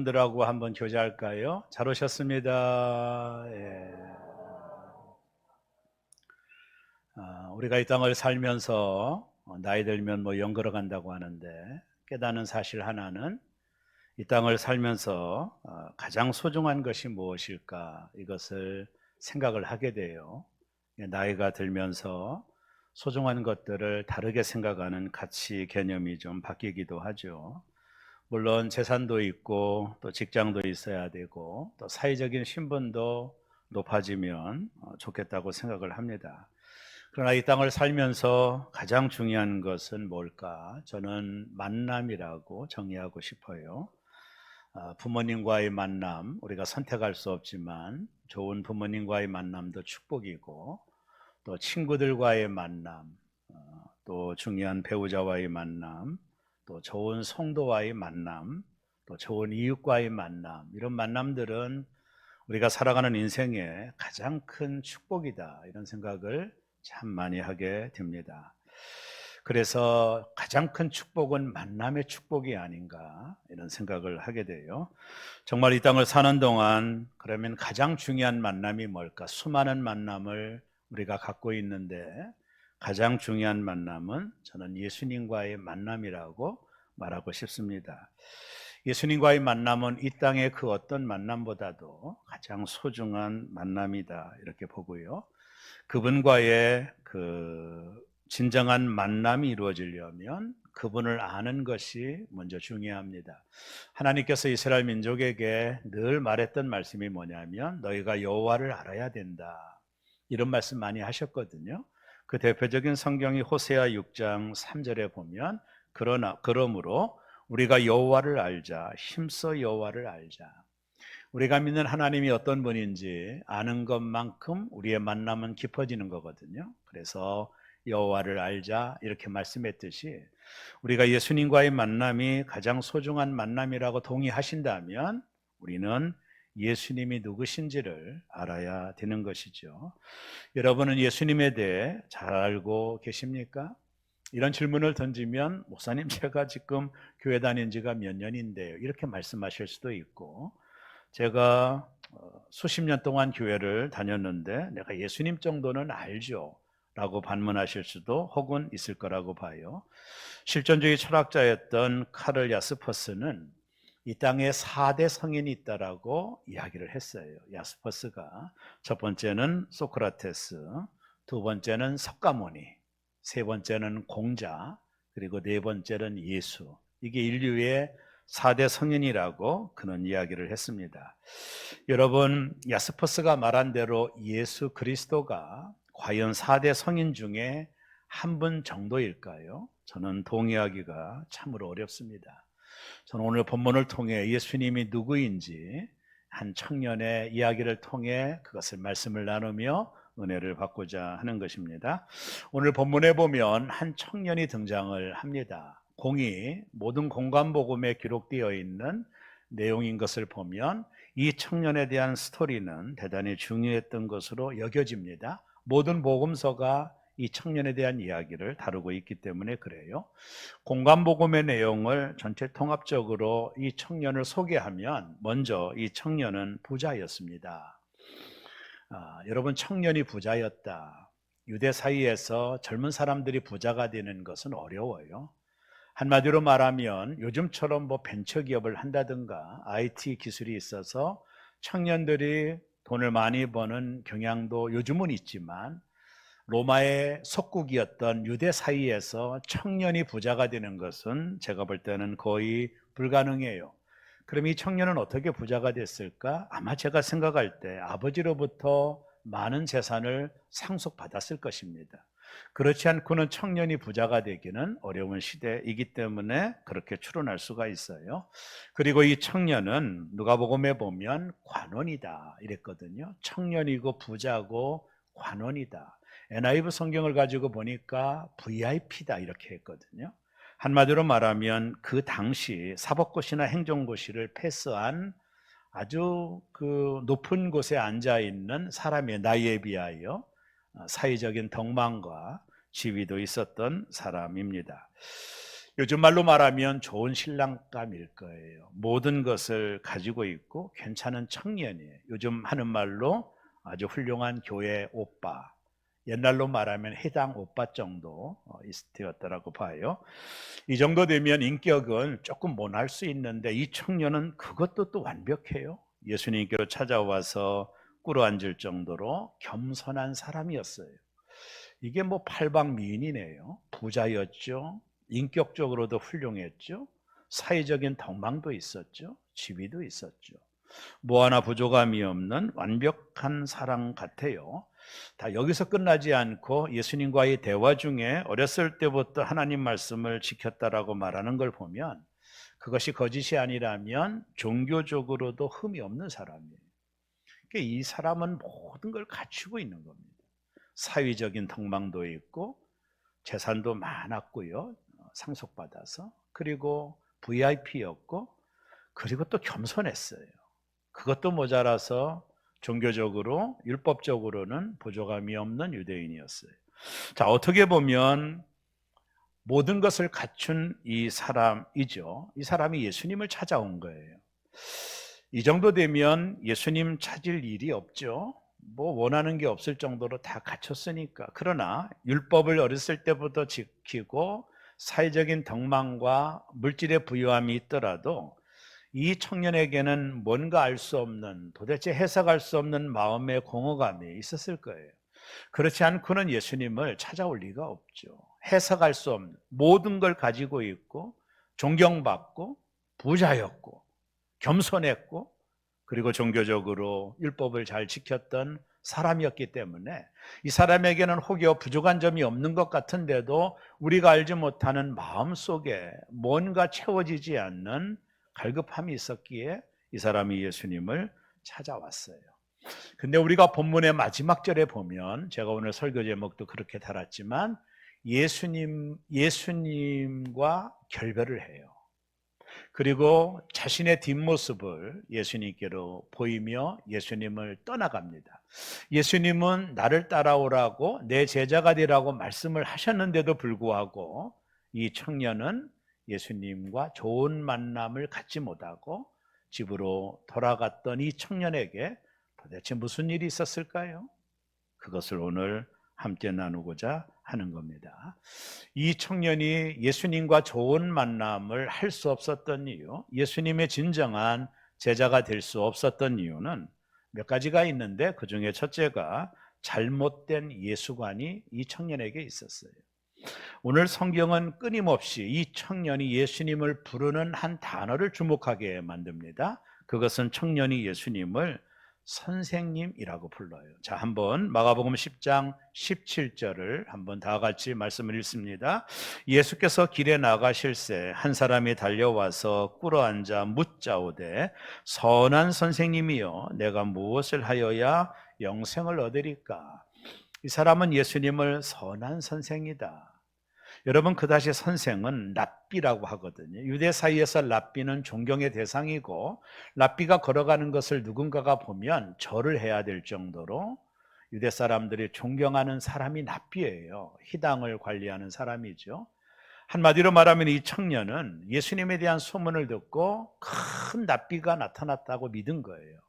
여러분들하고 한번 교제할까요? 잘 오셨습니다. 예. 우리가 이 땅을 살면서 나이 들면 뭐 영걸어 간다고 하는데 깨닫는 사실 하나는 이 땅을 살면서 가장 소중한 것이 무엇일까 이것을 생각을 하게 돼요. 나이가 들면서 소중한 것들을 다르게 생각하는 가치 개념이 좀 바뀌기도 하죠. 물론 재산도 있고 또 직장도 있어야 되고 또 사회적인 신분도 높아지면 좋겠다고 생각을 합니다. 그러나 이 땅을 살면서 가장 중요한 것은 뭘까? 저는 만남이라고 정의하고 싶어요. 부모님과의 만남, 우리가 선택할 수 없지만 좋은 부모님과의 만남도 축복이고 또 친구들과의 만남, 또 중요한 배우자와의 만남, 또 좋은 성도와의 만남, 또 좋은 이웃과의 만남, 이런 만남들은 우리가 살아가는 인생의 가장 큰 축복이다, 이런 생각을 참 많이 하게 됩니다. 그래서 가장 큰 축복은 만남의 축복이 아닌가 이런 생각을 하게 돼요. 정말 이 땅을 사는 동안 그러면 가장 중요한 만남이 뭘까? 수많은 만남을 우리가 갖고 있는데 가장 중요한 만남은 저는 예수님과의 만남이라고 말하고 싶습니다. 예수님과의 만남은 이 땅의 그 어떤 만남보다도 가장 소중한 만남이다 이렇게 보고요. 그분과의 그 진정한 만남이 이루어지려면 그분을 아는 것이 먼저 중요합니다. 하나님께서 이스라엘 민족에게 늘 말했던 말씀이 뭐냐면 너희가 여호와를 알아야 된다. 이런 말씀 많이 하셨거든요. 그 대표적인 성경이 호세아 6장 3절에 보면 그러므로 우리가 여호와를 알자, 힘써 여호와를 알자. 우리가 믿는 하나님이 어떤 분인지 아는 것만큼 우리의 만남은 깊어지는 거거든요. 그래서 여호와를 알자 이렇게 말씀했듯이 우리가 예수님과의 만남이 가장 소중한 만남이라고 동의하신다면 우리는 예수님이 누구신지를 알아야 되는 것이죠. 여러분은 예수님에 대해 잘 알고 계십니까? 이런 질문을 던지면 목사님 제가 지금 교회 다닌 지가 몇 년인데요 이렇게 말씀하실 수도 있고 제가 수십 년 동안 교회를 다녔는데 내가 예수님 정도는 알죠 라고 반문하실 수도 혹은 있을 거라고 봐요. 실존주의 철학자였던 카를 야스퍼스는 이 땅에 4대 성인이 있다라고 이야기를 했어요. 야스퍼스가 첫 번째는 소크라테스, 두 번째는 석가모니, 세 번째는 공자, 그리고 네 번째는 예수. 이게 인류의 4대 성인이라고 그는 이야기를 했습니다. 여러분, 야스퍼스가 말한 대로 예수 그리스도가 과연 4대 성인 중에 한 분 정도일까요? 저는 동의하기가 참으로 어렵습니다. 저는 오늘 본문을 통해 예수님이 누구인지 한 청년의 이야기를 통해 그것을 말씀을 나누며 은혜를 받고자 하는 것입니다. 오늘 본문에 보면 한 청년이 등장을 합니다. 공이 모든 공관복음에 기록되어 있는 내용인 것을 보면 이 청년에 대한 스토리는 대단히 중요했던 것으로 여겨집니다. 모든 복음서가 이 청년에 대한 이야기를 다루고 있기 때문에 그래요. 공관복음의 내용을 전체 통합적으로 이 청년을 소개하면 먼저 이 청년은 부자였습니다. 여러분, 청년이 부자였다. 유대 사이에서 젊은 사람들이 부자가 되는 것은 어려워요. 한마디로 말하면 요즘처럼 뭐 벤처기업을 한다든가 IT 기술이 있어서 청년들이 돈을 많이 버는 경향도 요즘은 있지만 로마의 속국이었던 유대 사이에서 청년이 부자가 되는 것은 제가 볼 때는 거의 불가능해요. 그럼 이 청년은 어떻게 부자가 됐을까? 아마 제가 생각할 때 아버지로부터 많은 재산을 상속받았을 것입니다. 그렇지 않고는 청년이 부자가 되기는 어려운 시대이기 때문에 그렇게 추론할 수가 있어요. 그리고 이 청년은 누가복음에 보면 관원이다 이랬거든요. 청년이고 부자고 관원이다. NIV 성경을 가지고 보니까 VIP다 이렇게 했거든요. 한마디로 말하면 그 당시 사법고시나 행정고시를 패스한 아주 그 높은 곳에 앉아 있는 사람의 나이에 비하여 사회적인 덕망과 지위도 있었던 사람입니다. 요즘 말로 말하면 좋은 신랑감일 거예요. 모든 것을 가지고 있고 괜찮은 청년이에요. 요즘 하는 말로 아주 훌륭한 교회 오빠. 옛날로 말하면 해당 오빠 정도 되었더라고 봐요. 이 정도 되면 인격은 조금 모날 수 있는데 이 청년은 그것도 또 완벽해요. 예수님께로 찾아와서 꿇어앉을 정도로 겸손한 사람이었어요. 이게 뭐 팔방미인이네요. 부자였죠. 인격적으로도 훌륭했죠. 사회적인 덕망도 있었죠. 지위도 있었죠. 뭐 하나 부족함이 없는 완벽한 사람 같아요. 다 여기서 끝나지 않고 예수님과의 대화 중에 어렸을 때부터 하나님 말씀을 지켰다라고 말하는 걸 보면 그것이 거짓이 아니라면 종교적으로도 흠이 없는 사람이에요. 그러니까 이 사람은 모든 걸 갖추고 있는 겁니다. 사회적인 덕망도 있고 재산도 많았고요. 상속받아서. 그리고 VIP였고 그리고 또 겸손했어요. 그것도 모자라서 종교적으로 율법적으로는 부족함이 없는 유대인이었어요. 자, 어떻게 보면 모든 것을 갖춘 이 사람이죠. 이 사람이 예수님을 찾아온 거예요. 이 정도 되면 예수님 찾을 일이 없죠. 뭐 원하는 게 없을 정도로 다 갖췄으니까. 그러나 율법을 어렸을 때부터 지키고 사회적인 덕망과 물질의 부유함이 있더라도 이 청년에게는 뭔가 알 수 없는, 도대체 해석할 수 없는 마음의 공허감이 있었을 거예요. 그렇지 않고는 예수님을 찾아올 리가 없죠. 해석할 수 없는 모든 걸 가지고 있고 존경받고 부자였고 겸손했고 그리고 종교적으로 율법을 잘 지켰던 사람이었기 때문에 이 사람에게는 혹여 부족한 점이 없는 것 같은데도 우리가 알지 못하는 마음속에 뭔가 채워지지 않는 갈급함이 있었기에 이 사람이 예수님을 찾아왔어요. 근데 우리가 본문의 마지막 절에 보면 제가 오늘 설교 제목도 그렇게 달았지만 예수님과 결별을 해요. 그리고 자신의 뒷모습을 예수님께로 보이며 예수님을 떠나갑니다. 예수님은 나를 따라오라고 내 제자가 되라고 말씀을 하셨는데도 불구하고 이 청년은 예수님과 좋은 만남을 갖지 못하고 집으로 돌아갔던 이 청년에게 도대체 무슨 일이 있었을까요? 그것을 오늘 함께 나누고자 하는 겁니다. 이 청년이 예수님과 좋은 만남을 할 수 없었던 이유, 예수님의 진정한 제자가 될 수 없었던 이유는 몇 가지가 있는데 그 중에 첫째가 잘못된 예수관이 이 청년에게 있었어요. 오늘 성경은 끊임없이 이 청년이 예수님을 부르는 한 단어를 주목하게 만듭니다. 그것은 청년이 예수님을 선생님이라고 불러요. 자, 한번 마가복음 10장 17절을 한번 다 같이 말씀을 읽습니다. 예수께서 길에 나가실새 한 사람이 달려와서 꿇어앉아 묻자오되 선한 선생님이여 내가 무엇을 하여야 영생을 얻으리까? 이 사람은 예수님을 선한 선생이다. 여러분, 그다시 선생은 랍비라고 하거든요. 유대 사이에서 랍비는 존경의 대상이고 랍비가 걸어가는 것을 누군가가 보면 절을 해야 될 정도로 유대 사람들이 존경하는 사람이 랍비예요. 희당을 관리하는 사람이죠. 한마디로 말하면 이 청년은 예수님에 대한 소문을 듣고 큰 랍비가 나타났다고 믿은 거예요.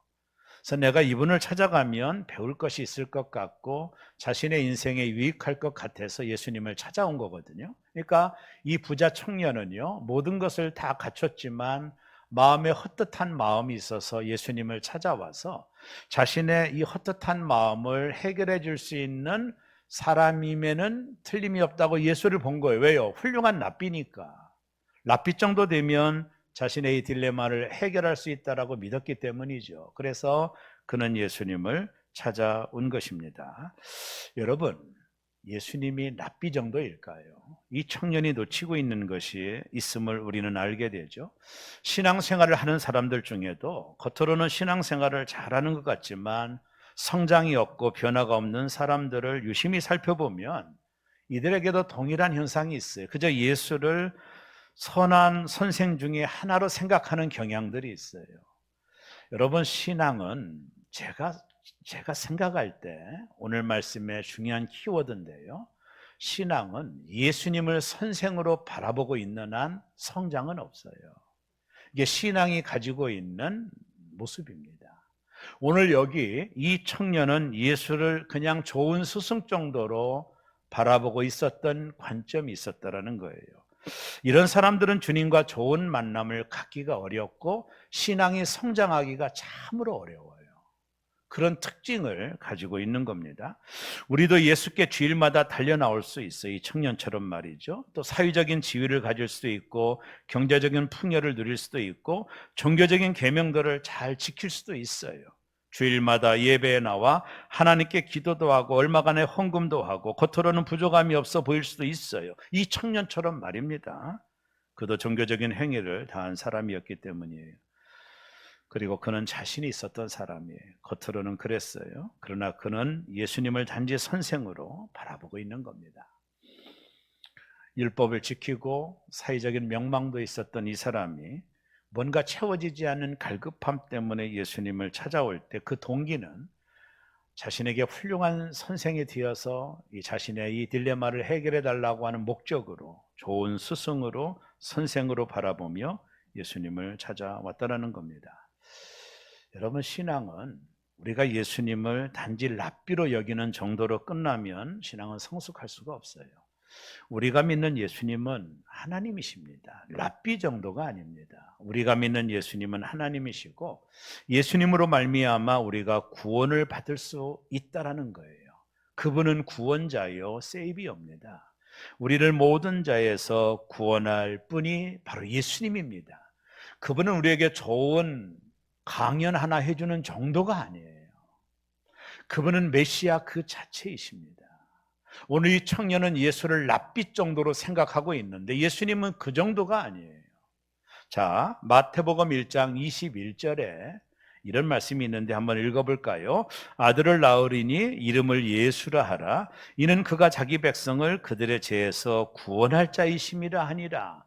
그래서 내가 이분을 찾아가면 배울 것이 있을 것 같고 자신의 인생에 유익할 것 같아서 예수님을 찾아온 거거든요. 그러니까 이 부자 청년은요, 모든 것을 다 갖췄지만 마음에 헛헛한 마음이 있어서 예수님을 찾아와서 자신의 이 헛헛한 마음을 해결해 줄 수 있는 사람임에는 틀림이 없다고 예수를 본 거예요. 왜요? 훌륭한 랍비니까. 랍비 정도 되면 자신의 이 딜레마를 해결할 수 있다라고 믿었기 때문이죠. 그래서 그는 예수님을 찾아온 것입니다. 여러분, 예수님이 랍비 정도일까요? 이 청년이 놓치고 있는 것이 있음을 우리는 알게 되죠. 신앙생활을 하는 사람들 중에도 겉으로는 신앙생활을 잘하는 것 같지만 성장이 없고 변화가 없는 사람들을 유심히 살펴보면 이들에게도 동일한 현상이 있어요. 그저 예수를 선한 선생 중에 하나로 생각하는 경향들이 있어요. 여러분, 신앙은 제가 생각할 때 오늘 말씀의 중요한 키워드인데요. 신앙은 예수님을 선생으로 바라보고 있는 한 성장은 없어요. 이게 신앙이 가지고 있는 모습입니다. 오늘 여기 이 청년은 예수를 그냥 좋은 스승 정도로 바라보고 있었던 관점이 있었다라는 거예요. 이런 사람들은 주님과 좋은 만남을 갖기가 어렵고 신앙이 성장하기가 참으로 어려워요. 그런 특징을 가지고 있는 겁니다. 우리도 예수께 주일마다 달려 나올 수 있어요. 이 청년처럼 말이죠. 또 사회적인 지위를 가질 수도 있고 경제적인 풍요를 누릴 수도 있고 종교적인 계명들을 잘 지킬 수도 있어요. 주일마다 예배에 나와 하나님께 기도도 하고 얼마간의 헌금도 하고 겉으로는 부족함이 없어 보일 수도 있어요. 이 청년처럼 말입니다. 그도 종교적인 행위를 다한 사람이었기 때문이에요. 그리고 그는 자신이 있었던 사람이에요. 겉으로는 그랬어요. 그러나 그는 예수님을 단지 선생으로 바라보고 있는 겁니다. 율법을 지키고 사회적인 명망도 있었던 이 사람이 뭔가 채워지지 않는 갈급함 때문에 예수님을 찾아올 때 그 동기는 자신에게 훌륭한 선생이 되어서 이 자신의 이 딜레마를 해결해 달라고 하는 목적으로 좋은 스승으로 선생으로 바라보며 예수님을 찾아왔다는 겁니다. 여러분, 신앙은 우리가 예수님을 단지 랍비로 여기는 정도로 끝나면 신앙은 성숙할 수가 없어요. 우리가 믿는 예수님은 하나님이십니다. 랍비 정도가 아닙니다. 우리가 믿는 예수님은 하나님이시고 예수님으로 말미암아 우리가 구원을 받을 수 있다라는 거예요. 그분은 구원자요 세이비어입니다. 우리를 모든 자에서 구원할 분이 바로 예수님입니다. 그분은 우리에게 좋은 강연 하나 해주는 정도가 아니에요. 그분은 메시아 그 자체이십니다. 오늘 이 청년은 예수를 랍비 정도로 생각하고 있는데 예수님은 그 정도가 아니에요. 자, 마태복음 1장 21절에 이런 말씀이 있는데 한번 읽어볼까요? 아들을 낳으리니 이름을 예수라 하라. 이는 그가 자기 백성을 그들의 죄에서 구원할 자이심이라 하니라.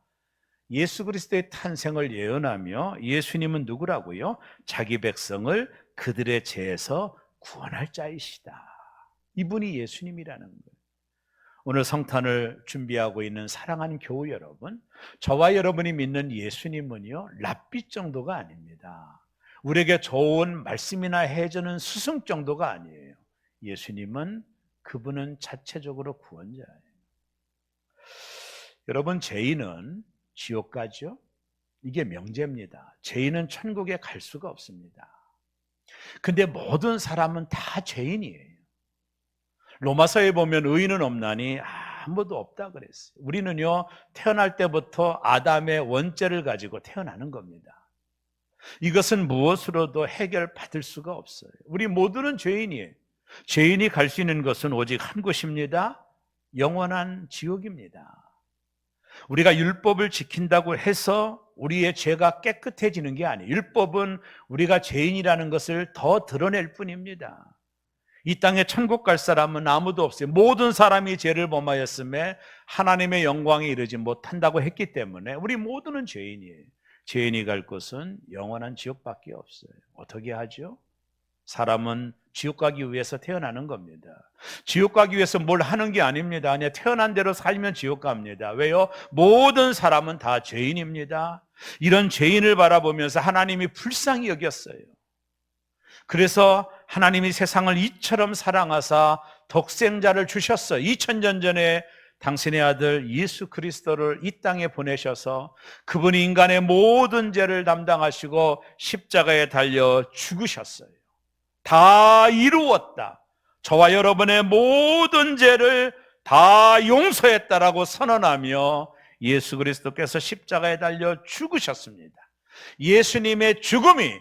예수 그리스도의 탄생을 예언하며 예수님은 누구라고요? 자기 백성을 그들의 죄에서 구원할 자이시다. 이분이 예수님이라는 거예요. 오늘 성탄을 준비하고 있는 사랑하는 교우 여러분, 저와 여러분이 믿는 예수님은요 랍비 정도가 아닙니다. 우리에게 좋은 말씀이나 해주는 스승 정도가 아니에요. 예수님은 그분은 자체적으로 구원자예요. 여러분, 죄인은 지옥 가죠? 이게 명제입니다. 죄인은 천국에 갈 수가 없습니다. 근데 모든 사람은 다 죄인이에요. 로마서에 보면 의인은 없나니 아무도 없다 그랬어요. 우리는요 태어날 때부터 아담의 원죄를 가지고 태어나는 겁니다. 이것은 무엇으로도 해결받을 수가 없어요. 우리 모두는 죄인이에요. 죄인이 갈 수 있는 것은 오직 한 곳입니다. 영원한 지옥입니다. 우리가 율법을 지킨다고 해서 우리의 죄가 깨끗해지는 게 아니에요. 율법은 우리가 죄인이라는 것을 더 드러낼 뿐입니다. 이 땅에 천국 갈 사람은 아무도 없어요. 모든 사람이 죄를 범하였음에 하나님의 영광에 이르지 못한다고 했기 때문에 우리 모두는 죄인이에요. 죄인이 갈 곳은 영원한 지옥밖에 없어요. 어떻게 하죠? 사람은 지옥 가기 위해서 태어나는 겁니다. 지옥 가기 위해서 뭘 하는 게 아닙니다. 아니, 태어난 대로 살면 지옥 갑니다. 왜요? 모든 사람은 다 죄인입니다. 이런 죄인을 바라보면서 하나님이 불쌍히 여겼어요. 그래서 하나님이 세상을 이처럼 사랑하사 독생자를 주셨어요. 2000년 전에 당신의 아들 예수 그리스도를 이 땅에 보내셔서 그분이 인간의 모든 죄를 담당하시고 십자가에 달려 죽으셨어요. 다 이루었다. 저와 여러분의 모든 죄를 다 용서했다라고 선언하며 예수 그리스도께서 십자가에 달려 죽으셨습니다. 예수님의 죽음이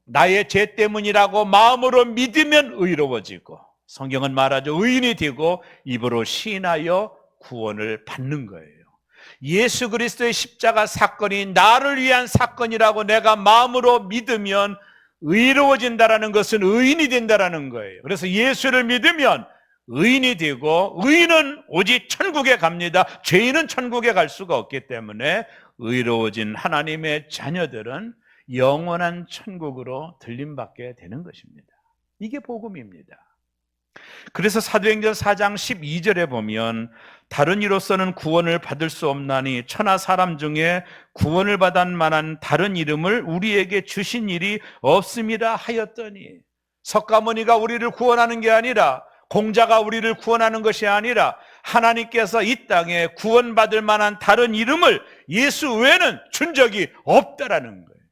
나의 죄 때문이라고 마음으로 믿으면 의로워지고, 성경은 말하죠. 의인이 되고 입으로 시인하여 구원을 받는 거예요. 예수 그리스도의 십자가 사건이 나를 위한 사건이라고 내가 마음으로 믿으면 의로워진다라는 것은 의인이 된다라는 거예요. 그래서 예수를 믿으면 의인이 되고, 의인은 오직 천국에 갑니다. 죄인은 천국에 갈 수가 없기 때문에 의로워진 하나님의 자녀들은 영원한 천국으로 들림받게 되는 것입니다. 이게 복음입니다. 그래서 사도행전 4장 12절에 보면 다른 이로서는 구원을 받을 수 없나니 천하 사람 중에 구원을 받을 만한 다른 이름을 우리에게 주신 일이 없음이라 하였더니, 석가모니가 우리를 구원하는 게 아니라, 공자가 우리를 구원하는 것이 아니라 하나님께서 이 땅에 구원받을 만한 다른 이름을 예수 외에는 준 적이 없다라는 거예요.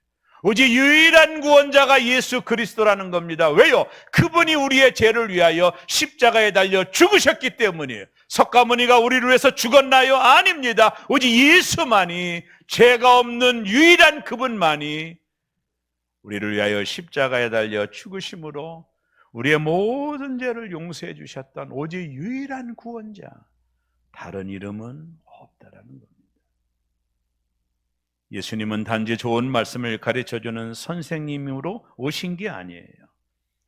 오직 유일한 구원자가 예수 그리스도라는 겁니다. 왜요? 그분이 우리의 죄를 위하여 십자가에 달려 죽으셨기 때문이에요. 석가모니가 우리를 위해서 죽었나요? 아닙니다. 오직 예수만이, 죄가 없는 유일한 그분만이 우리를 위하여 십자가에 달려 죽으심으로 우리의 모든 죄를 용서해 주셨던 오직 유일한 구원자, 다른 이름은 없다라는 겁니다. 예수님은 단지 좋은 말씀을 가르쳐주는 선생님으로 오신 게 아니에요.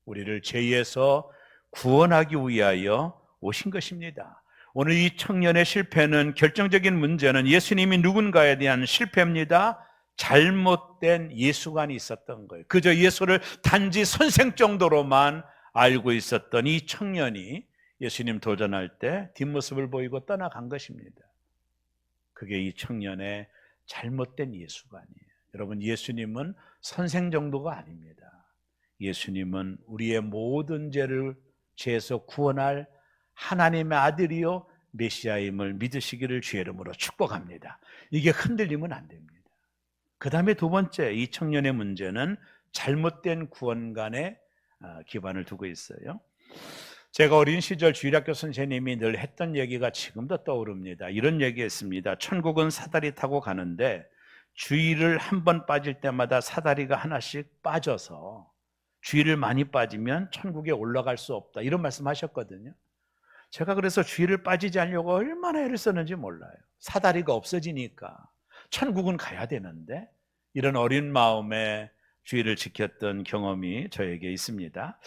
우리를 죄에서 구원하기 위하여 오신 것입니다. 오늘 이 청년의 실패는, 결정적인 문제는 예수님이 누군가에 대한 실패입니다. 잘못된 예수관이 있었던 거예요. 그저 예수를 단지 선생 정도로만 알고 있었던 이 청년이 예수님 도전할 때 뒷모습을 보이고 떠나간 것입니다. 그게 이 청년의 잘못된 예수관이에요. 여러분, 예수님은 선생 정도가 아닙니다. 예수님은 우리의 모든 죄에서 구원할 하나님의 아들이요 메시아임을 믿으시기를 주의 이름으로 축복합니다. 이게 흔들리면 안 됩니다. 그 다음에 두 번째, 이 청년의 문제는 잘못된 구원관에 기반을 두고 있어요. 제가 어린 시절 주일학교 선생님이 늘 했던 얘기가 지금도 떠오릅니다. 이런 얘기했습니다. 천국은 사다리 타고 가는데 주일을 한 번 빠질 때마다 사다리가 하나씩 빠져서 주일을 많이 빠지면 천국에 올라갈 수 없다, 이런 말씀하셨거든요. 제가 그래서 주일을 빠지지 않으려고 얼마나 애를 썼는지 몰라요. 사다리가 없어지니까 천국은 가야 되는데, 이런 어린 마음에 주의를 지켰던 경험이 저에게 있습니다.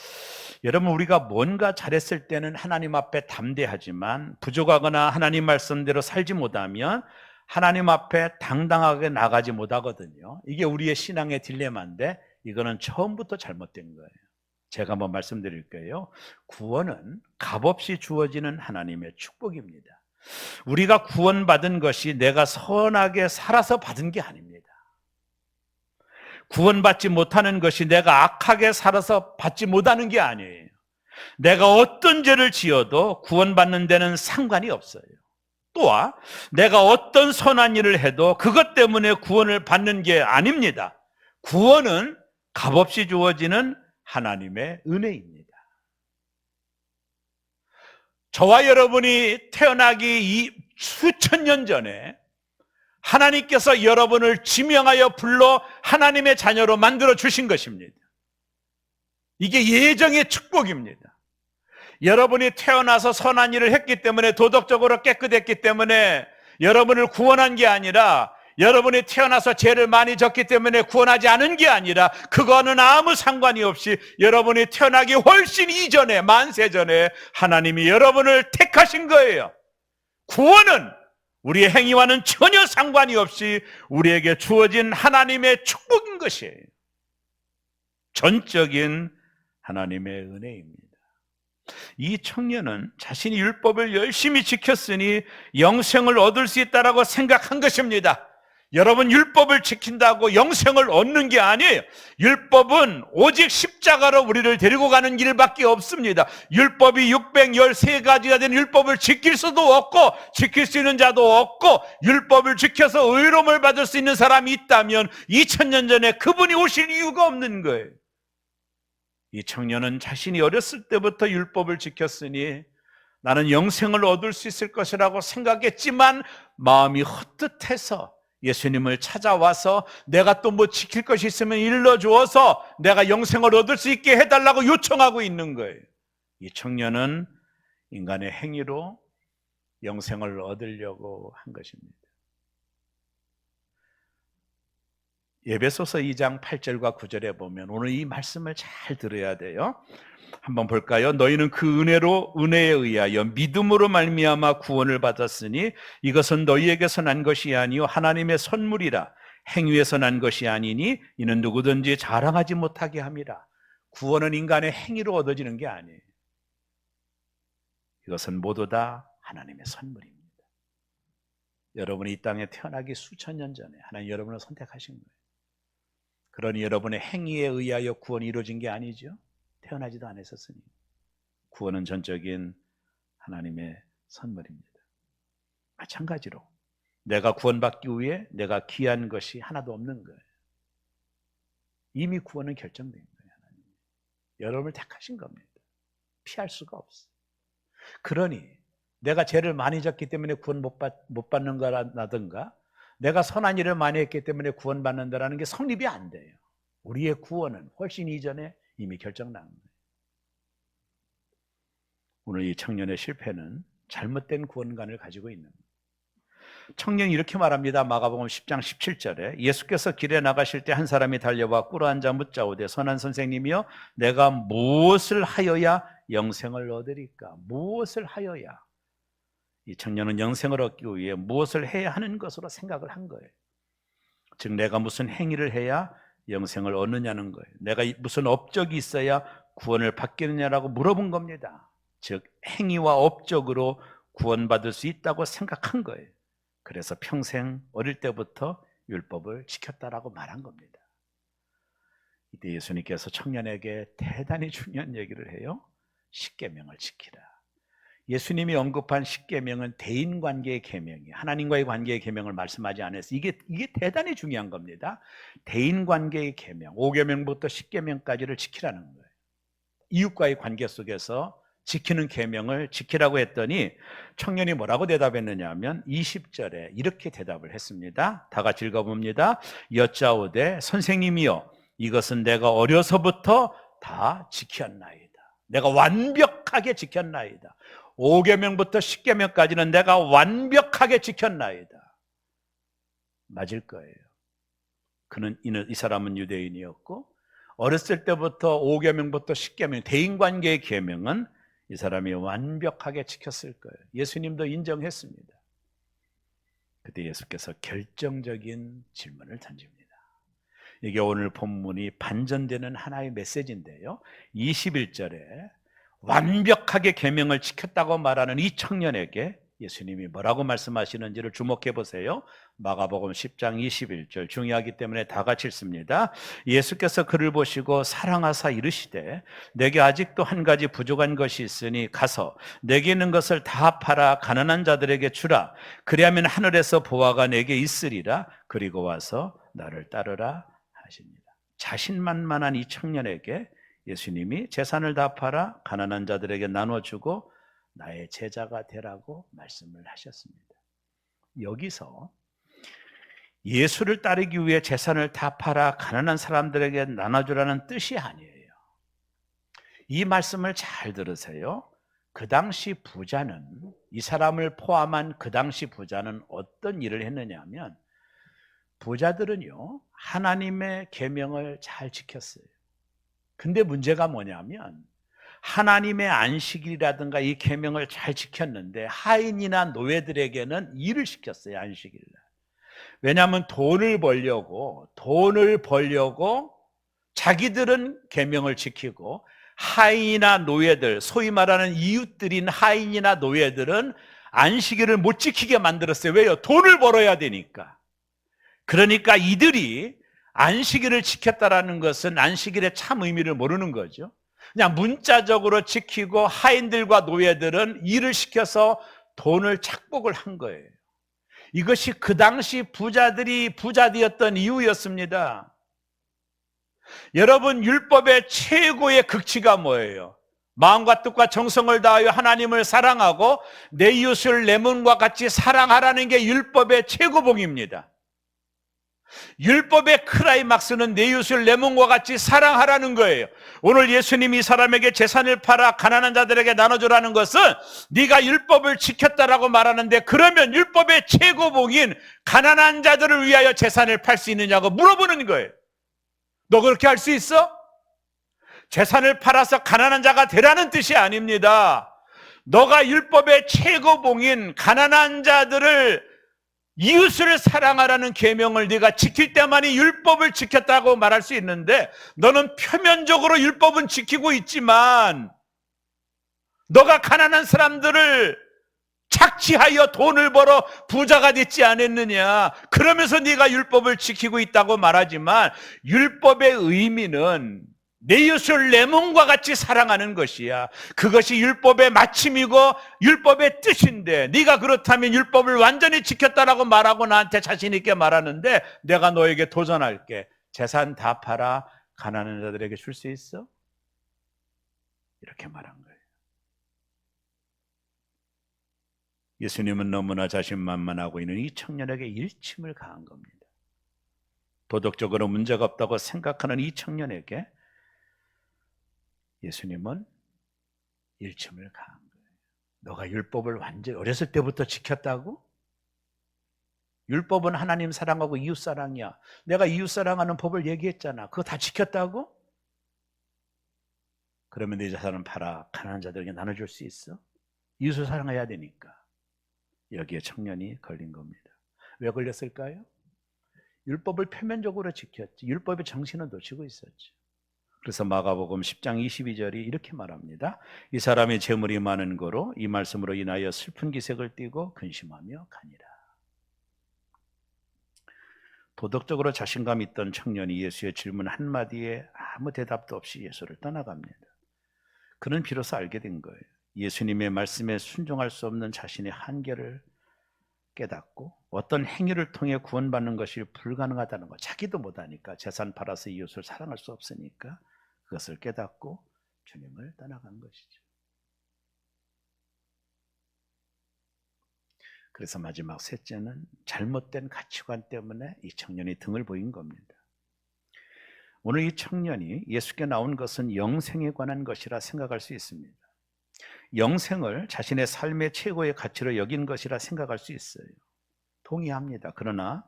여러분, 우리가 뭔가 잘했을 때는 하나님 앞에 담대하지만 부족하거나 하나님 말씀대로 살지 못하면 하나님 앞에 당당하게 나가지 못하거든요. 이게 우리의 신앙의 딜레마인데, 이거는 처음부터 잘못된 거예요. 제가 한번 말씀드릴게요. 구원은 값없이 주어지는 하나님의 축복입니다. 우리가 구원받은 것이 내가 선하게 살아서 받은 게 아닙니다. 구원받지 못하는 것이 내가 악하게 살아서 받지 못하는 게 아니에요. 내가 어떤 죄를 지어도 구원받는 데는 상관이 없어요. 또한 내가 어떤 선한 일을 해도 그것 때문에 구원을 받는 게 아닙니다. 구원은 값없이 주어지는 하나님의 은혜입니다. 저와 여러분이 태어나기 수천 년 전에 하나님께서 여러분을 지명하여 불러 하나님의 자녀로 만들어 주신 것입니다. 이게 예정의 축복입니다. 여러분이 태어나서 선한 일을 했기 때문에, 도덕적으로 깨끗했기 때문에 여러분을 구원한 게 아니라, 여러분이 태어나서 죄를 많이 졌기 때문에 구원하지 않은 게 아니라, 그거는 아무 상관이 없이 여러분이 태어나기 훨씬 이전에, 만세 전에 하나님이 여러분을 택하신 거예요. 구원은 우리의 행위와는 전혀 상관이 없이 우리에게 주어진 하나님의 축복인 것이에요. 전적인 하나님의 은혜입니다. 이 청년은 자신이 율법을 열심히 지켰으니 영생을 얻을 수 있다라고 생각한 것입니다. 여러분, 율법을 지킨다고 영생을 얻는 게 아니에요. 율법은 오직 십자가로 우리를 데리고 가는 길밖에 없습니다. 율법이 613가지가 된 율법을 지킬 수도 없고 지킬 수 있는 자도 없고, 율법을 지켜서 의로움을 받을 수 있는 사람이 있다면 2000년 전에 그분이 오실 이유가 없는 거예요. 이 청년은 자신이 어렸을 때부터 율법을 지켰으니 나는 영생을 얻을 수 있을 것이라고 생각했지만, 마음이 헛뜻해서 예수님을 찾아와서 내가 또 뭐 지킬 것이 있으면 일러주어서 내가 영생을 얻을 수 있게 해달라고 요청하고 있는 거예요. 이 청년은 인간의 행위로 영생을 얻으려고 한 것입니다. 에베소서 2장 8절과 9절에 보면 오늘 이 말씀을 잘 들어야 돼요. 한번 볼까요? 너희는 그 은혜에 의하여 믿음으로 말미암아 구원을 받았으니 이것은 너희에게서 난 것이 아니요 하나님의 선물이라. 행위에서 난 것이 아니니 이는 누구든지 자랑하지 못하게 함이라. 구원은 인간의 행위로 얻어지는 게 아니에요. 이것은 모두 다 하나님의 선물입니다. 여러분이 이 땅에 태어나기 수천 년 전에 하나님 여러분을 선택하신 거예요. 그러니 여러분의 행위에 의하여 구원이 이루어진 게 아니죠. 태어나지도 않았었으니. 구원은 전적인 하나님의 선물입니다. 마찬가지로 내가 구원받기 위해 내가 기한 것이 하나도 없는 거예요. 이미 구원은 결정된 거예요. 하나님. 여러분을 택하신 겁니다. 피할 수가 없어요. 그러니 내가 죄를 많이 졌기 때문에 구원 못 받는 거라든가 내가 선한 일을 많이 했기 때문에 구원받는다라는 게 성립이 안 돼요. 우리의 구원은 훨씬 이전에 이미 결정난 거예요. 오늘 이 청년의 실패는 잘못된 구원관을 가지고 있는 거예요. 청년이 이렇게 말합니다. 마가복음 10장 17절에 예수께서 길에 나가실 때 한 사람이 달려와 꿇어앉아 묻자오되 선한 선생님이여 내가 무엇을 하여야 영생을 얻으리까? 무엇을 하여야? 이 청년은 영생을 얻기 위해 무엇을 해야 하는 것으로 생각을 한 거예요. 즉 내가 무슨 행위를 해야 영생을 얻느냐는 거예요. 내가 무슨 업적이 있어야 구원을 받겠느냐라고 물어본 겁니다. 즉 행위와 업적으로 구원받을 수 있다고 생각한 거예요. 그래서 평생 어릴 때부터 율법을 지켰다라고 말한 겁니다. 이때 예수님께서 청년에게 대단히 중요한 얘기를 해요. 십계명을 지키라. 예수님이 언급한 십계명은 대인관계의 계명이에요. 하나님과의 관계의 계명을 말씀하지 않았어요. 이게 대단히 중요한 겁니다. 대인관계의 계명, 5계명부터 10계명까지를 지키라는 거예요. 이웃과의 관계 속에서 지키는 계명을 지키라고 했더니 청년이 뭐라고 대답했느냐 하면 20절에 이렇게 대답을 했습니다. 다 같이 읽어봅니다. 여짜오되 선생님이여 이것은 내가 어려서부터 다 지켰나이다. 내가 완벽하게 지켰나이다. 5계명부터 10계명까지는 내가 완벽하게 지켰나이다. 맞을 거예요. 이 사람은 유대인이었고 어렸을 때부터 5계명부터 10계명 대인관계의 계명은 이 사람이 완벽하게 지켰을 거예요. 예수님도 인정했습니다. 그때 예수께서 결정적인 질문을 던집니다. 이게 오늘 본문이 반전되는 하나의 메시지인데요. 21절에 완벽하게 계명을 지켰다고 말하는 이 청년에게 예수님이 뭐라고 말씀하시는지를 주목해 보세요. 마가복음 10장 21절 중요하기 때문에 다 같이 읽습니다. 예수께서 그를 보시고 사랑하사 이르시되 내게 아직도 한 가지 부족한 것이 있으니 가서 내게 있는 것을 다 팔아 가난한 자들에게 주라. 그리하면 하늘에서 보화가 내게 있으리라. 그리고 와서 나를 따르라 하십니다. 자신만만한 이 청년에게 예수님이 재산을 다 팔아 가난한 자들에게 나눠주고 나의 제자가 되라고 말씀을 하셨습니다. 여기서 예수를 따르기 위해 재산을 다 팔아 가난한 사람들에게 나눠주라는 뜻이 아니에요. 이 말씀을 잘 들으세요. 그 당시 부자는, 이 사람을 포함한 그 당시 부자는 어떤 일을 했느냐 하면 부자들은요 하나님의 계명을 잘 지켰어요. 근데 문제가 뭐냐면 하나님의 안식일이라든가 이 계명을 잘 지켰는데 하인이나 노예들에게는 일을 시켰어요. 안식일날. 왜냐하면 돈을 벌려고 자기들은 계명을 지키고 하인이나 노예들, 소위 말하는 이웃들인 하인이나 노예들은 안식일을 못 지키게 만들었어요. 왜요? 돈을 벌어야 되니까. 그러니까 이들이 안식일을 지켰다라는 것은 안식일의 참 의미를 모르는 거죠. 그냥 문자적으로 지키고 하인들과 노예들은 일을 시켜서 돈을 착복을 한 거예요. 이것이 그 당시 부자들이 부자 되었던 이유였습니다. 여러분, 율법의 최고의 극치가 뭐예요? 마음과 뜻과 정성을 다하여 하나님을 사랑하고 내 이웃을 내 몸과 같이 사랑하라는 게 율법의 최고봉입니다. 율법의 크라이막스는 내 이웃을 내 몸과 같이 사랑하라는 거예요. 오늘 예수님이 이 사람에게 재산을 팔아 가난한 자들에게 나눠주라는 것은 네가 율법을 지켰다라고 말하는데 그러면 율법의 최고봉인 가난한 자들을 위하여 재산을 팔 수 있느냐고 물어보는 거예요. 너 그렇게 할 수 있어? 재산을 팔아서 가난한 자가 되라는 뜻이 아닙니다. 너가 율법의 최고봉인 가난한 자들을 이웃을 사랑하라는 계명을 네가 지킬 때만이 율법을 지켰다고 말할 수 있는데 너는 표면적으로 율법은 지키고 있지만 너가 가난한 사람들을 착취하여 돈을 벌어 부자가 됐지 않았느냐. 그러면서 네가 율법을 지키고 있다고 말하지만 율법의 의미는 내 이웃을 내 몸과 같이 사랑하는 것이야. 그것이 율법의 마침이고 율법의 뜻인데, 네가 그렇다면 율법을 완전히 지켰다라고 말하고 나한테 자신 있게 말하는데, 내가 너에게 도전할게. 재산 다 팔아 가난한 자들에게 줄 수 있어? 이렇게 말한 거예요. 예수님은 너무나 자신만만하고 있는 이 청년에게 일침을 가한 겁니다. 도덕적으로 문제가 없다고 생각하는 이 청년에게 예수님은 일침을 가한 거예요. 너가 율법을 완전히 어렸을 때부터 지켰다고? 율법은 하나님 사랑하고 이웃 사랑이야. 내가 이웃 사랑하는 법을 얘기했잖아. 그거 다 지켰다고? 그러면 네 자산은 팔아 가난한 자들에게 나눠줄 수 있어? 이웃을 사랑해야 되니까. 여기에 청년이 걸린 겁니다. 왜 걸렸을까요? 율법을 표면적으로 지켰지 율법의 정신은 놓치고 있었지. 그래서 마가복음 10장 22절이 이렇게 말합니다. 이 사람이 재물이 많은 거로 이 말씀으로 인하여 슬픈 기색을 띠고 근심하며 가니라. 도덕적으로 자신감 있던 청년이 예수의 질문 한마디에 아무 대답도 없이 예수를 떠나갑니다. 그는 비로소 알게 된 거예요. 예수님의 말씀에 순종할 수 없는 자신의 한계를 깨닫고 어떤 행위를 통해 구원받는 것이 불가능하다는 것, 자기도 못하니까, 재산 팔아서 이웃을 사랑할 수 없으니까 그것을 깨닫고 주님을 떠나간 것이죠. 그래서 마지막 셋째는 잘못된 가치관 때문에 이 청년이 등을 보인 겁니다. 오늘 이 청년이 예수께 나온 것은 영생에 관한 것이라 생각할 수 있습니다. 영생을 자신의 삶의 최고의 가치로 여긴 것이라 생각할 수 있어요. 동의합니다. 그러나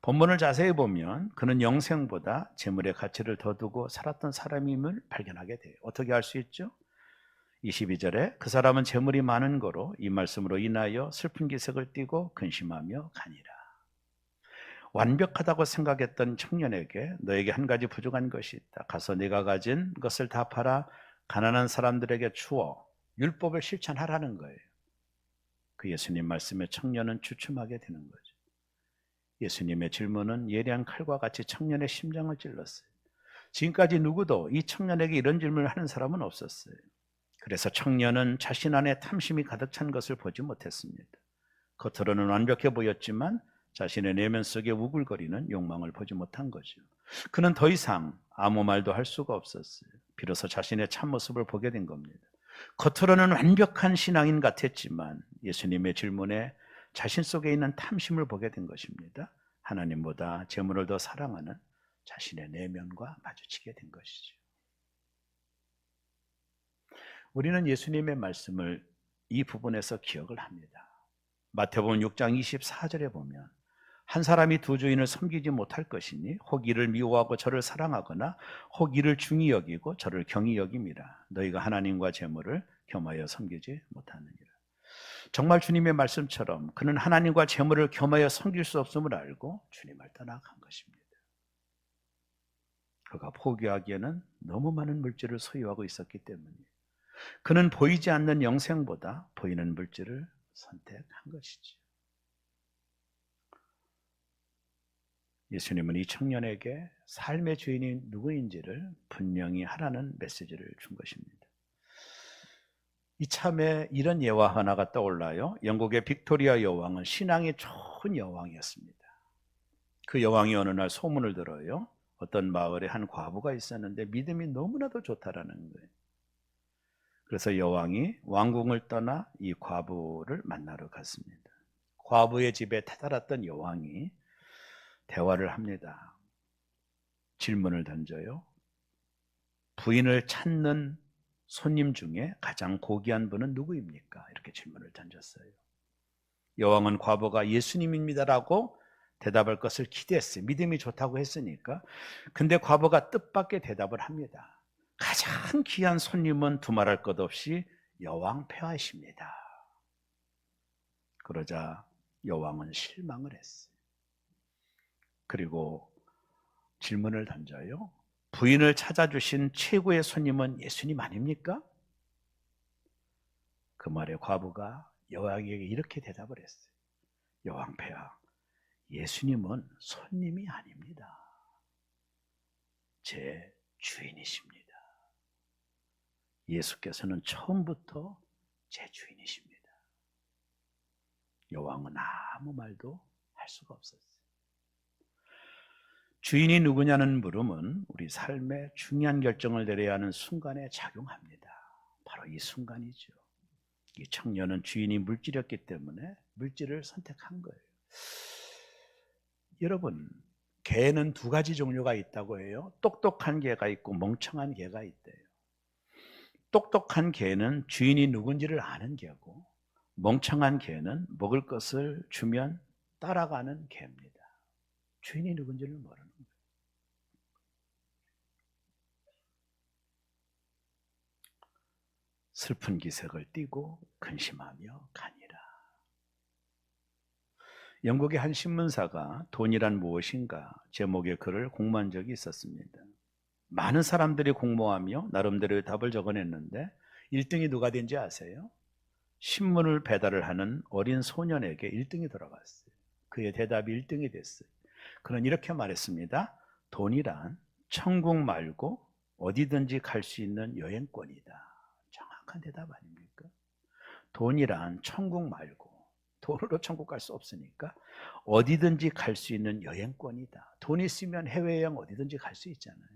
본문을 자세히 보면 그는 영생보다 재물의 가치를 더 두고 살았던 사람임을 발견하게 돼요. 어떻게 알 수 있죠? 22절에 그 사람은 재물이 많은 거로 이 말씀으로 인하여 슬픈 기색을 띠고 근심하며 가니라. 완벽하다고 생각했던 청년에게 너에게 한 가지 부족한 것이 있다. 가서 네가 가진 것을 다 팔아 가난한 사람들에게 주어 율법을 실천하라는 거예요. 그 예수님 말씀에 청년은 주춤하게 되는 거죠. 예수님의 질문은 예리한 칼과 같이 청년의 심장을 찔렀어요. 지금까지 누구도 이 청년에게 이런 질문을 하는 사람은 없었어요. 그래서 청년은 자신 안에 탐심이 가득 찬 것을 보지 못했습니다. 겉으로는 완벽해 보였지만 자신의 내면 속에 우글거리는 욕망을 보지 못한 거죠. 그는 더 이상 아무 말도 할 수가 없었어요. 비로소 자신의 참모습을 보게 된 겁니다. 겉으로는 완벽한 신앙인 같았지만 예수님의 질문에 자신 속에 있는 탐심을 보게 된 것입니다. 하나님보다 재물을 더 사랑하는 자신의 내면과 마주치게 된 것이죠. 우리는 예수님의 말씀을 이 부분에서 기억을 합니다. 마태복음 6장 24절에 보면 한 사람이 두 주인을 섬기지 못할 것이니 혹 이를 미워하고 저를 사랑하거나 혹 이를 중히 여기고 저를 경히 여김이라. 너희가 하나님과 재물을 겸하여 섬기지 못하느니라. 정말 주님의 말씀처럼 그는 하나님과 재물을 겸하여 섬길 수 없음을 알고 주님을 떠나간 것입니다. 그가 포기하기에는 너무 많은 물질을 소유하고 있었기 때문이에요. 그는 보이지 않는 영생보다 보이는 물질을 선택한 것이지. 예수님은 이 청년에게 삶의 주인이 누구인지를 분명히 하라는 메시지를 준 것입니다. 이참에 이런 예화 하나가 떠올라요. 영국의 빅토리아 여왕은 신앙이 좋은 여왕이었습니다. 그 여왕이 어느 날 소문을 들어요. 어떤 마을에 한 과부가 있었는데 믿음이 너무나도 좋다라는 거예요. 그래서 여왕이 왕궁을 떠나 이 과부를 만나러 갔습니다. 과부의 집에 다다랐던 여왕이 대화를 합니다. 질문을 던져요. 부인을 찾는 손님 중에 가장 고귀한 분은 누구입니까? 이렇게 질문을 던졌어요. 여왕은 과부가 예수님입니다라고 대답할 것을 기대했어요. 믿음이 좋다고 했으니까. 근데 과부가 뜻밖의 대답을 합니다. 가장 귀한 손님은 두말할 것 없이 여왕 폐하십니다. 그러자 여왕은 실망을 했어요. 그리고 질문을 던져요. 부인을 찾아주신 최고의 손님은 예수님 아닙니까? 그 말에 과부가 여왕에게 이렇게 대답을 했어요. 여왕폐하, 예수님은 손님이 아닙니다. 제 주인이십니다. 예수께서는 처음부터 제 주인이십니다. 여왕은 아무 말도 할 수가 없었어요. 주인이 누구냐는 물음은 우리 삶의 중요한 결정을 내려야 하는 순간에 작용합니다. 바로 이 순간이죠. 이 청년은 주인이 물질이었기 때문에 물질을 선택한 거예요. 여러분, 개는 두 가지 종류가 있다고 해요. 똑똑한 개가 있고 멍청한 개가 있대요. 똑똑한 개는 주인이 누군지를 아는 개고, 멍청한 개는 먹을 것을 주면 따라가는 개입니다. 주인이 누군지를 모르는 거예요. 슬픈 기색을 띠고 근심하며 가니라. 영국의 한 신문사가 돈이란 무엇인가 제목의 글을 공모한 적이 있었습니다. 많은 사람들이 공모하며 나름대로의 답을 적어냈는데 1등이 누가 된지 아세요? 신문을 배달을 하는 어린 소년에게 1등이 돌아갔어요. 그의 대답이 1등이 됐어요. 그는 이렇게 말했습니다. 돈이란 천국 말고 어디든지 갈 수 있는 여행권이다. 정확한 대답 아닙니까? 돈이란 천국 말고, 돈으로 천국 갈 수 없으니까 어디든지 갈 수 있는 여행권이다. 돈 있으면 해외여행 어디든지 갈 수 있잖아요.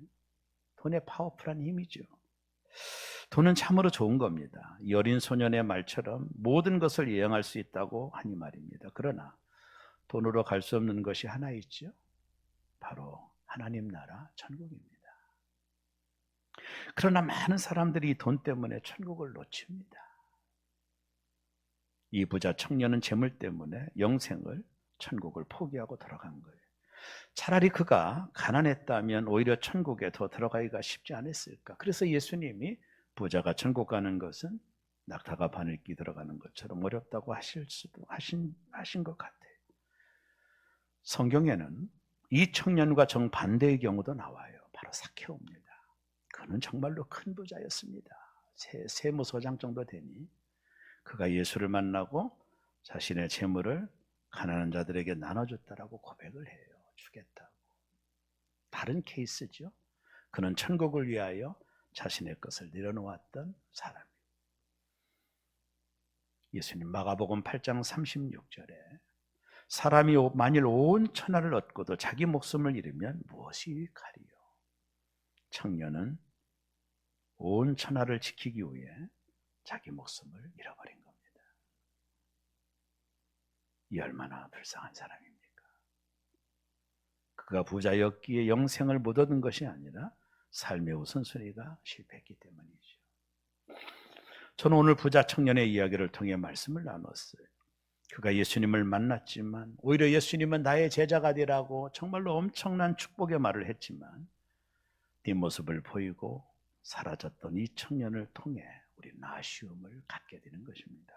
돈의 파워풀한 힘이죠. 돈은 참으로 좋은 겁니다. 이 어린 소년의 말처럼 모든 것을 여행할 수 있다고 하니 말입니다. 그러나 돈으로 갈 수 없는 것이 하나 있죠. 바로 하나님 나라 천국입니다. 그러나 많은 사람들이 돈 때문에 천국을 놓칩니다. 이 부자 청년은 재물 때문에 영생을, 천국을 포기하고 돌아간 거예요. 차라리 그가 가난했다면 오히려 천국에 더 들어가기가 쉽지 않았을까. 그래서 예수님이 부자가 천국 가는 것은 낙타가 바늘기 들어가는 것처럼 어렵다고 하신 것 같아요. 성경에는 이 청년과 정반대의 경우도 나와요. 바로 삭개오입니다. 그는 정말로 큰 부자였습니다. 세무서장 정도 되니 그가 예수를 만나고 자신의 재물을 가난한 자들에게 나눠줬다라고 고백을 해요. 주겠다고. 다른 케이스죠. 그는 천국을 위하여 자신의 것을 내려놓았던 사람이에요. 예수님 마가복음 8장 36절에 사람이 만일 온 천하를 얻고도 자기 목숨을 잃으면 무엇이 유익하리요? 청년은 온 천하를 지키기 위해 자기 목숨을 잃어버린 겁니다. 이 얼마나 불쌍한 사람입니까? 그가 부자였기에 영생을 못 얻은 것이 아니라 삶의 우선순위가 실패했기 때문이죠. 저는 오늘 부자 청년의 이야기를 통해 말씀을 나눴어요. 그가 예수님을 만났지만 오히려 예수님은 나의 제자가 되라고 정말로 엄청난 축복의 말을 했지만 뒷모습을 보이고 사라졌던 이 청년을 통해 우리는 아쉬움을 갖게 되는 것입니다.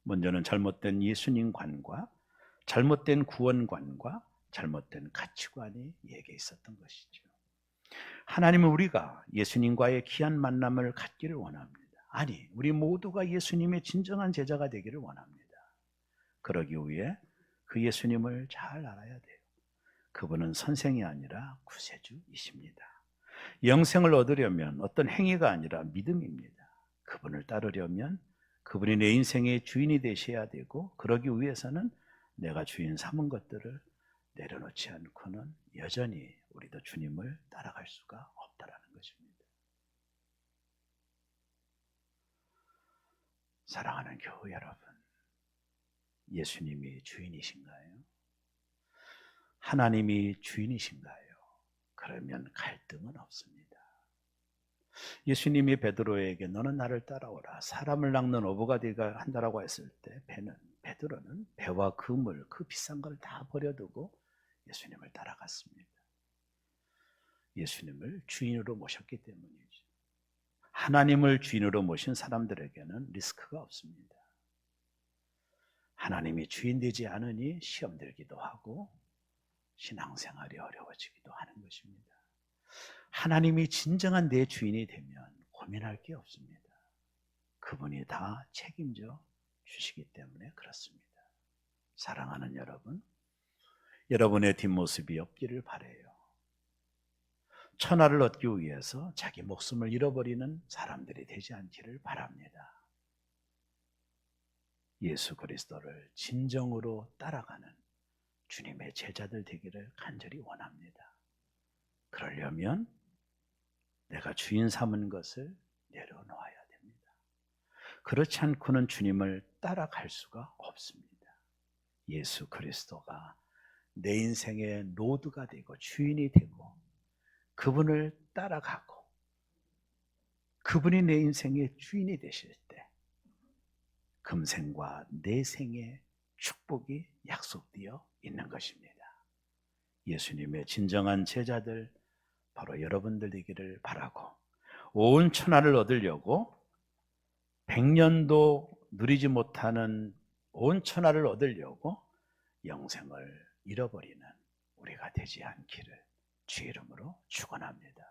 먼저는 잘못된 예수님관과 잘못된 구원관과 잘못된 가치관이 얘기해 있었던 것이죠. 하나님은 우리가 예수님과의 귀한 만남을 갖기를 원합니다. 아니, 우리 모두가 예수님의 진정한 제자가 되기를 원합니다. 그러기 위해 그 예수님을 잘 알아야 돼요. 그분은 선생이 아니라 구세주이십니다. 영생을 얻으려면 어떤 행위가 아니라 믿음입니다. 그분을 따르려면 그분이 내 인생의 주인이 되셔야 되고, 그러기 위해서는 내가 주인 삼은 것들을 내려놓지 않고는 여전히 우리도 주님을 따라갈 수가 없다라는 것입니다. 사랑하는 교우 여러분, 예수님이 주인이신가요? 하나님이 주인이신가요? 그러면 갈등은 없습니다. 예수님이 베드로에게 너는 나를 따라오라, 사람을 낚는 어부가 되가 한다라고 했을 때 베드로는 배와 그물, 그 비싼 걸 다 버려두고 예수님을 따라갔습니다. 예수님을 주인으로 모셨기 때문이죠. 하나님을 주인으로 모신 사람들에게는 리스크가 없습니다. 하나님이 주인 되지 않으니 시험 들기도 하고 신앙생활이 어려워지기도 하는 것입니다. 하나님이 진정한 내 주인이 되면 고민할 게 없습니다. 그분이 다 책임져 주시기 때문에 그렇습니다. 사랑하는 여러분, 여러분의 뒷모습이 없기를 바라요. 천하를 얻기 위해서 자기 목숨을 잃어버리는 사람들이 되지 않기를 바랍니다. 예수 그리스도를 진정으로 따라가는 주님의 제자들 되기를 간절히 원합니다. 그러려면 내가 주인 삼은 것을 내려놓아야 됩니다. 그렇지 않고는 주님을 따라갈 수가 없습니다. 예수 그리스도가 내 인생의 노드가 되고 주인이 되고 그분을 따라가고 그분이 내 인생의 주인이 되실 때 금생과 내생의 축복이 약속되어 있는 것입니다. 예수님의 진정한 제자들 바로 여러분들 되기를 바라고, 온 천하를 얻으려고 100년도 누리지 못하는 온 천하를 얻으려고 영생을 잃어버리는 우리가 되지 않기를 주 이름으로 축원합니다.